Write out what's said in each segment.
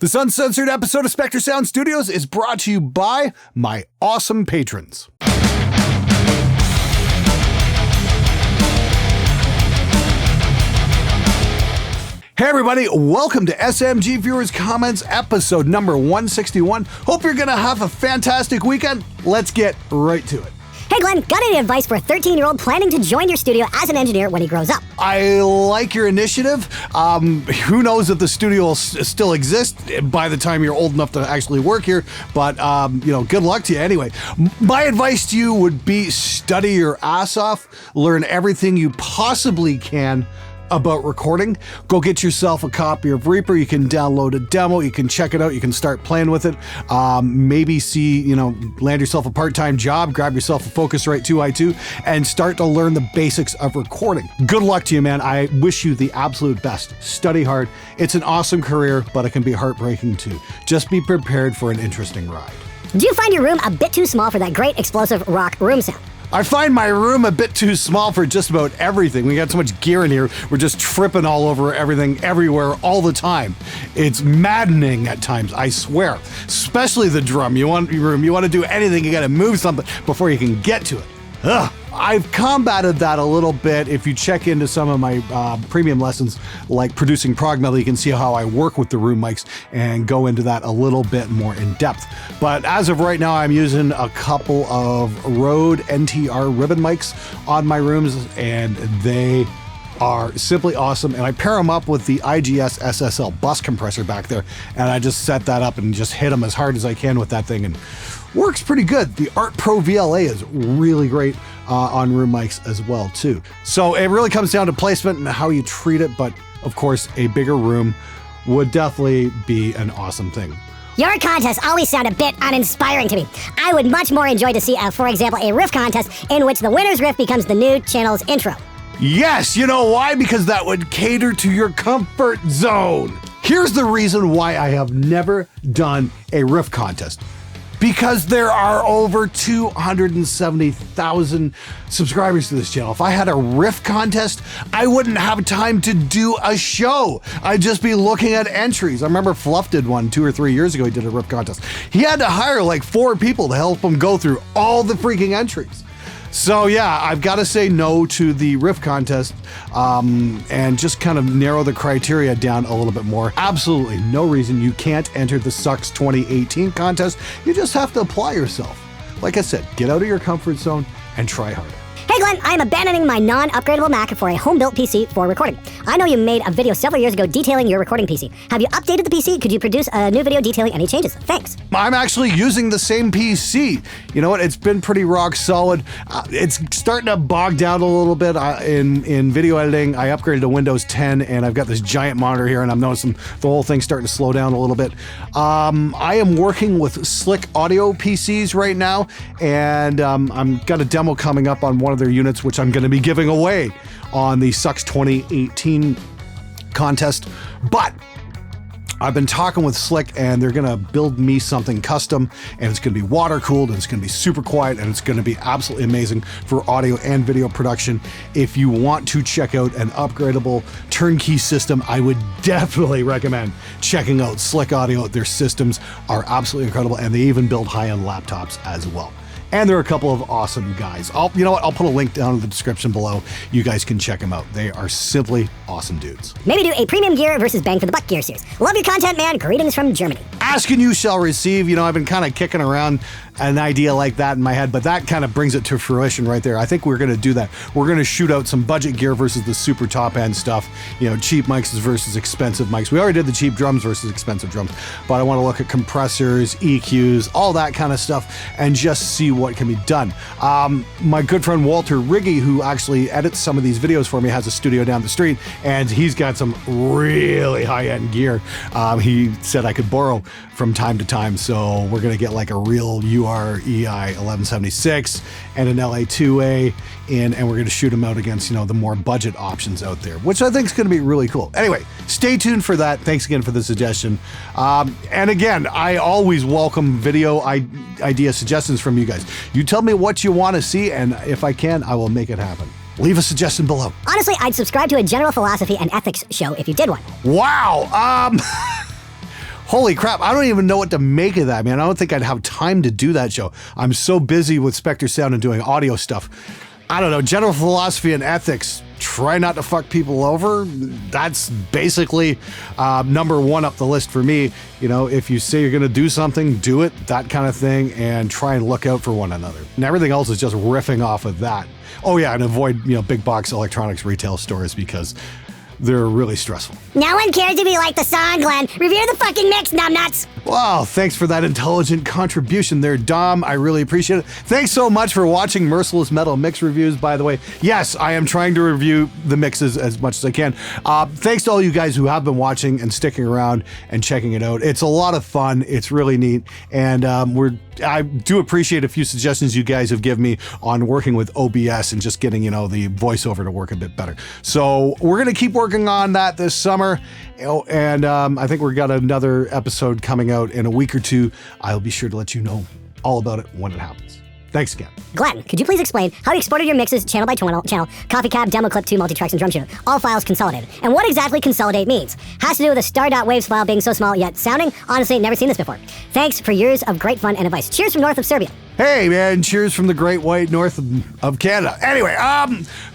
This uncensored episode of Spectre Sound Studios is brought to you by my awesome patrons. Hey everybody, welcome to SMG Viewers Comments episode number 161. Hope you're gonna have a fantastic weekend. Let's get right to it. Hey Glenn, got any advice for a 13-year-old planning to join your studio as an engineer when he grows up? I like your initiative. Who knows if the studio will still exist by the time you're old enough to actually work here, but good luck to you anyway. My advice to you would be study your ass off, learn everything you possibly can about recording. Go get yourself a copy of Reaper. You can download a demo. You can check it out. You can start playing with it. Maybe land yourself a part-time job, grab yourself a Focusrite 2i2 and start to learn the basics of recording. Good luck to you, man. I wish you the absolute best. Study hard. It's an awesome career, but it can be heartbreaking too. Just be prepared for an interesting ride. Do you find your room a bit too small for that great explosive rock room sound? I find my room a bit too small for just about everything. We got so much gear in here, we're just tripping all over everything, everywhere, all the time. It's maddening at times, I swear. Especially the drum. You want to do anything, you gotta move something before you can get to it. Ugh. I've combated that a little bit. If you check into some of my premium lessons, like producing prog metal, you can see how I work with the room mics and go into that a little bit more in depth. But as of right now, I'm using a couple of Rode NTR ribbon mics on my rooms, and they are simply awesome. And I pair them up with the IGS SSL bus compressor back there, and I just set that up and just hit them as hard as I can with that thing, and works pretty good. The Art Pro VLA is really great on room mics as well too. So it really comes down to placement and how you treat it, but of course a bigger room would definitely be an awesome thing. Your contests always sound a bit uninspiring to me. I would much more enjoy to see, for example, a riff contest in which the winner's riff becomes the new channel's intro. Yes, you know why? Because that would cater to your comfort zone. Here's the reason why I have never done a riff contest. Because there are over 270,000 subscribers to this channel. If I had a riff contest, I wouldn't have time to do a show. I'd just be looking at entries. I remember Fluff did one 2 or 3 years ago. He did a riff contest. He had to hire like 4 people to help him go through all the freaking entries. So yeah, I've got to say no to the riff contest and just kind of narrow the criteria down a little bit more. Absolutely no reason you can't enter the Sucks 2018 contest. You just have to apply yourself. Like I said, get out of your comfort zone and try harder. Hey Glenn, I am abandoning my non-upgradable Mac for a home-built PC for recording. I know you made a video several years ago detailing your recording PC. Have you updated the PC? Could you produce a new video detailing any changes? Thanks. I'm actually using the same PC. You know what? It's been pretty rock solid. It's starting to bog down a little bit in video editing. I upgraded to Windows 10 and I've got this giant monitor here and I'm noticing the whole thing starting to slow down a little bit. I am working with Slick Audio PCs right now, and I've got a demo coming up on one of their units, which I'm going to be giving away on the Sucks 2018 contest. But I've been talking with Slick and they're going to build me something custom, and it's going to be water cooled and it's going to be super quiet and it's going to be absolutely amazing for audio and video production. If you want to check out an upgradable turnkey system, I would definitely recommend checking out Slick Audio. Their systems are absolutely incredible, and they even build high-end laptops as well. And there are a couple of awesome guys. You know what? I'll put a link down in the description below. You guys can check them out. They are simply awesome dudes. Maybe do a premium gear versus bang for the buck gear series. Love your content, man. Greetings from Germany. Ask and you shall receive. You know, I've been kind of kicking around an idea like that in my head, but that kind of brings it to fruition right there. I think we're going to do that. We're going to shoot out some budget gear versus the super top end stuff. You know, cheap mics versus expensive mics. We already did the cheap drums versus expensive drums, but I want to look at compressors, EQs, all that kind of stuff, and just see what can be done. My good friend Walter Riggy, who actually edits some of these videos for me, has a studio down the street, and he's got some really high-end gear. He said I could borrow from time to time, so we're going to get like a real EI 1176 and an LA2A in, and we're going to shoot them out against, you know, the more budget options out there, which I think is going to be really cool. Anyway, stay tuned for that. Thanks again for the suggestion. And again, I always welcome video idea suggestions from you guys. You tell me what you want to see, and if I can, I will make it happen. Leave a suggestion below. Honestly, I'd subscribe to a general philosophy and ethics show if you did one. Wow. Holy crap, I don't even know what to make of that, man. I don't think I'd have time to do that show. I'm so busy with Spectre Sound and doing audio stuff. I don't know, general philosophy and ethics, try not to fuck people over. That's basically number one up the list for me. You know, if you say you're going to do something, do it, that kind of thing, and try and look out for one another. And everything else is just riffing off of that. Oh yeah, and avoid, big box electronics retail stores because they're really stressful. No one cares if you like the song, Glenn. Review the fucking mix, numbnuts. Wow, thanks for that intelligent contribution there, Dom. I really appreciate it. Thanks so much for watching Merciless Metal Mix Reviews, by the way. Yes, I am trying to review the mixes as much as I can. Thanks to all you guys who have been watching and sticking around and checking it out. It's a lot of fun. It's really neat. And I do appreciate a few suggestions you guys have given me on working with OBS and just getting, the voiceover to work a bit better. So we're going to keep working on that this summer. And I think we've got another episode coming out in a week or two. I'll be sure to let you know all about it when it happens. Thanks again. Glenn, could you please explain how you exported your mixes channel by channel, coffee cab, demo clip, 2 multi-tracks, and drum tuner, all files consolidated, and what exactly consolidate means? Has to do with the star.waves file being so small yet sounding? Honestly, never seen this before. Thanks for years of great fun and advice. Cheers from north of Serbia. Hey man, cheers from the great white north of Canada. Anyway,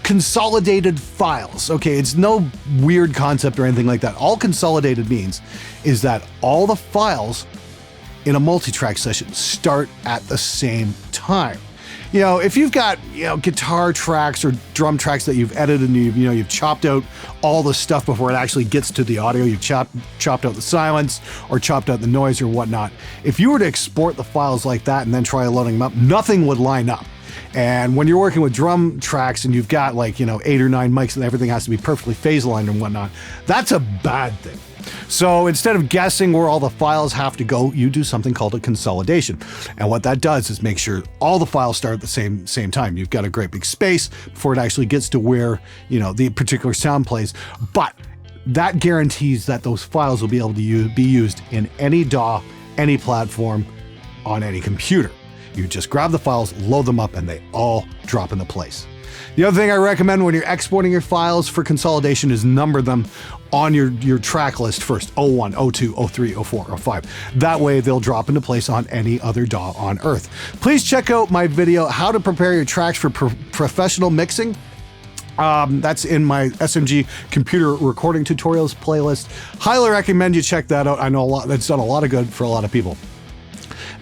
consolidated files. Okay, it's no weird concept or anything like that. All consolidated means is that all the files in a multi-track session start at the same time. If you've got, guitar tracks or drum tracks that you've edited and you've chopped out all the stuff before it actually gets to the audio, you've chopped out the silence or chopped out the noise or whatnot. If you were to export the files like that and then try loading them up, nothing would line up. And when you're working with drum tracks and you've got 8 or 9 mics and everything has to be perfectly phase aligned and whatnot, that's a bad thing. So instead of guessing where all the files have to go, you do something called a consolidation. And what that does is make sure all the files start at the same time. You've got a great big space before it actually gets to where, the particular sound plays. But that guarantees that those files will be able to be used in any DAW, any platform, on any computer. You just grab the files, load them up, and they all drop into place. The other thing I recommend when you're exporting your files for consolidation is number them on your track list first, 01, 02, 03, 04, 05. That way they'll drop into place on any other DAW on Earth. Please check out my video, How to Prepare Your Tracks for Professional Mixing. That's in my SMG computer recording tutorials playlist. Highly recommend you check that out. I know that's done a lot of good for a lot of people.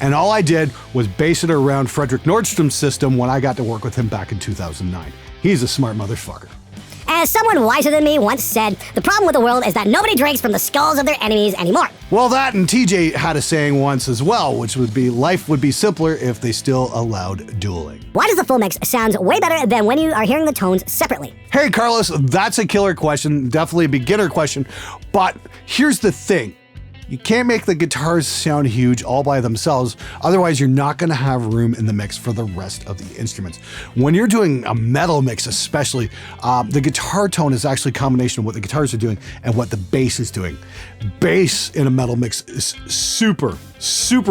And all I did was base it around Frederick Nordstrom's system when I got to work with him back in 2009. He's a smart motherfucker. As someone wiser than me once said, the problem with the world is that nobody drinks from the skulls of their enemies anymore. Well, that and TJ had a saying once as well, which would be, life would be simpler if they still allowed dueling. Why does the full mix sound way better than when you are hearing the tones separately? Hey, Carlos, that's a killer question. Definitely a beginner question. But here's the thing. You can't make the guitars sound huge all by themselves, otherwise you're not going to have room in the mix for the rest of the instruments. When you're doing a metal mix especially, the guitar tone is actually a combination of what the guitars are doing and what the bass is doing. Bass in a metal mix is super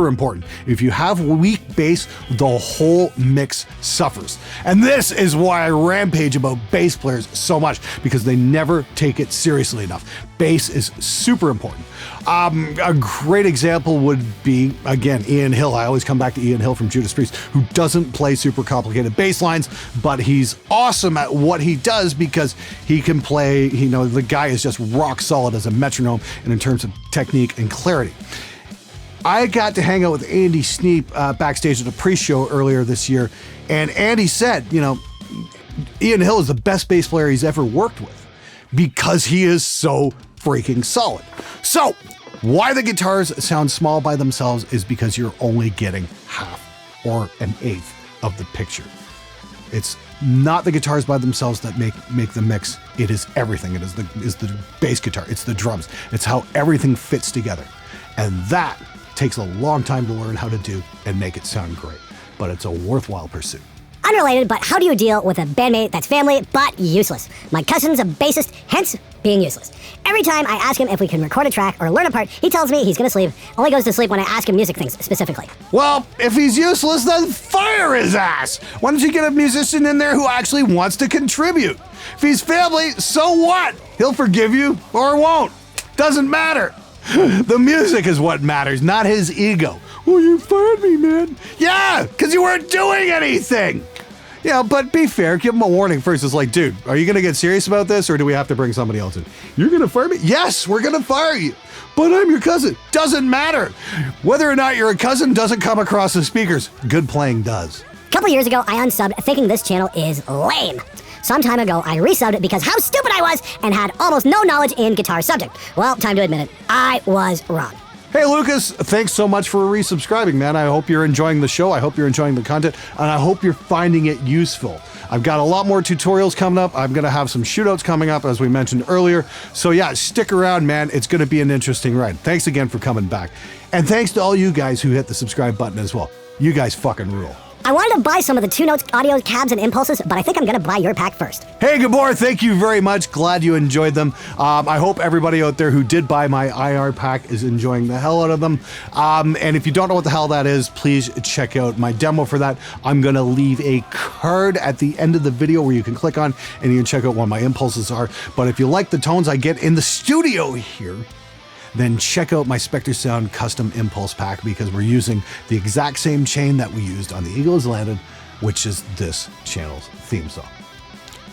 important. If you have weak bass, the whole mix suffers. And this is why I rampage about bass players so much, because they never take it seriously enough. Bass is super important. A great example would be, again, Ian Hill. I always come back to Ian Hill from Judas Priest, who doesn't play super complicated bass lines, but he's awesome at what he does because he can play, the guy is just rock solid as a metronome and in terms of technique and clarity. I got to hang out with Andy Sneap backstage at a pre-show earlier this year, and Andy said, Ian Hill is the best bass player he's ever worked with because he is so freaking solid. So, why the guitars sound small by themselves is because you're only getting half or an eighth of the picture. It's not the guitars by themselves that make the mix. It is everything. It is the bass guitar. It's the drums. It's how everything fits together. And that takes a long time to learn how to do and make it sound great. But it's a worthwhile pursuit. Unrelated, but how do you deal with a bandmate that's family but useless? My cousin's a bassist, hence being useless. Every time I ask him if we can record a track or learn a part, he tells me he's gonna sleep. Only goes to sleep when I ask him music things specifically. Well, if he's useless, then fire his ass! Why don't you get a musician in there who actually wants to contribute? If he's family, so what? He'll forgive you or won't. Doesn't matter. The music is what matters, not his ego. Well, you fired me, man. Yeah, because you weren't doing anything. Yeah, but be fair, give him a warning first. It's like, dude, are you going to get serious about this, or do we have to bring somebody else in? You're going to fire me? Yes, we're going to fire you. But I'm your cousin. Doesn't matter. Whether or not you're a cousin doesn't come across the speakers. Good playing does. A couple years ago, I unsubbed thinking this channel is lame. Some time ago, I resubbed it because how stupid I was and had almost no knowledge in guitar subject. Well, time to admit it. I was wrong. Hey, Lucas, thanks so much for resubscribing, man. I hope you're enjoying the show. I hope you're enjoying the content, and I hope you're finding it useful. I've got a lot more tutorials coming up. I'm going to have some shootouts coming up, as we mentioned earlier. So yeah, stick around, man. It's going to be an interesting ride. Thanks again for coming back. And thanks to all you guys who hit the subscribe button as well. You guys fucking rule. I wanted to buy some of the 2 Notes audio cabs and impulses, but I think I'm going to buy your pack first. Hey, Gabor, thank you very much. Glad you enjoyed them. I hope everybody out there who did buy my IR pack is enjoying the hell out of them. And if you don't know what the hell that is, please check out my demo for that. I'm going to leave a card at the end of the video where you can click on and you can check out what my impulses are. But if you like the tones I get in the studio here, then check out my Spectre Sound custom impulse pack, because we're using the exact same chain that we used on The Eagle Has Landed, which is this channel's theme song.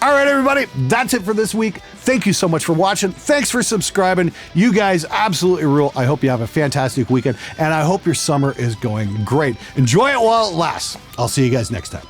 All right, everybody, that's it for this week. Thank you so much for watching. Thanks for subscribing. You guys absolutely rule. I hope you have a fantastic weekend, and I hope your summer is going great. Enjoy it while it lasts. I'll see you guys next time.